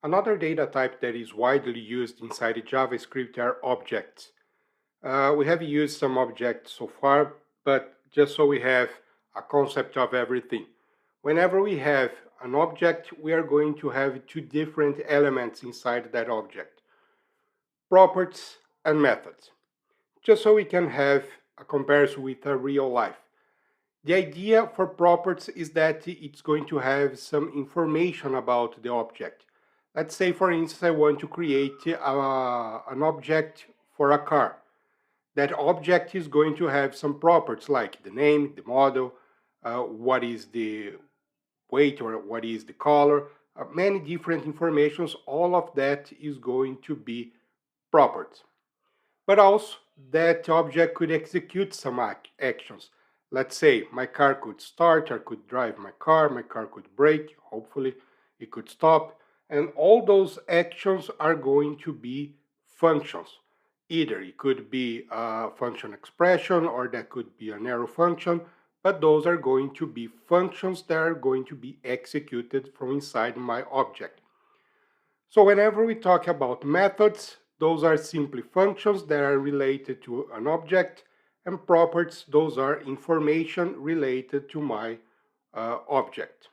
Another data type that is widely used inside JavaScript are objects. We have used some objects so far, but just so we have a concept of everything. Whenever we have an object, we are going to have two different elements inside that object: properties and methods, just so we can have a comparison with a real life. The idea for properties is that it's going to have some information about the object. Let's say, for instance, I want to create an object for a car. That object is going to have some properties like the name, the model, what is the weight or what is the color, many different informations. All of that is going to be properties. But also that object could execute some actions. Let's say my car could start, I could drive my car could brake, hopefully it could stop, and all those actions are going to be functions. Either it could be a function expression or that could be an arrow function, but those are going to be functions that are going to be executed from inside my object. So whenever we talk about methods, those are simply functions that are related to an object, and properties, those are information related to my object.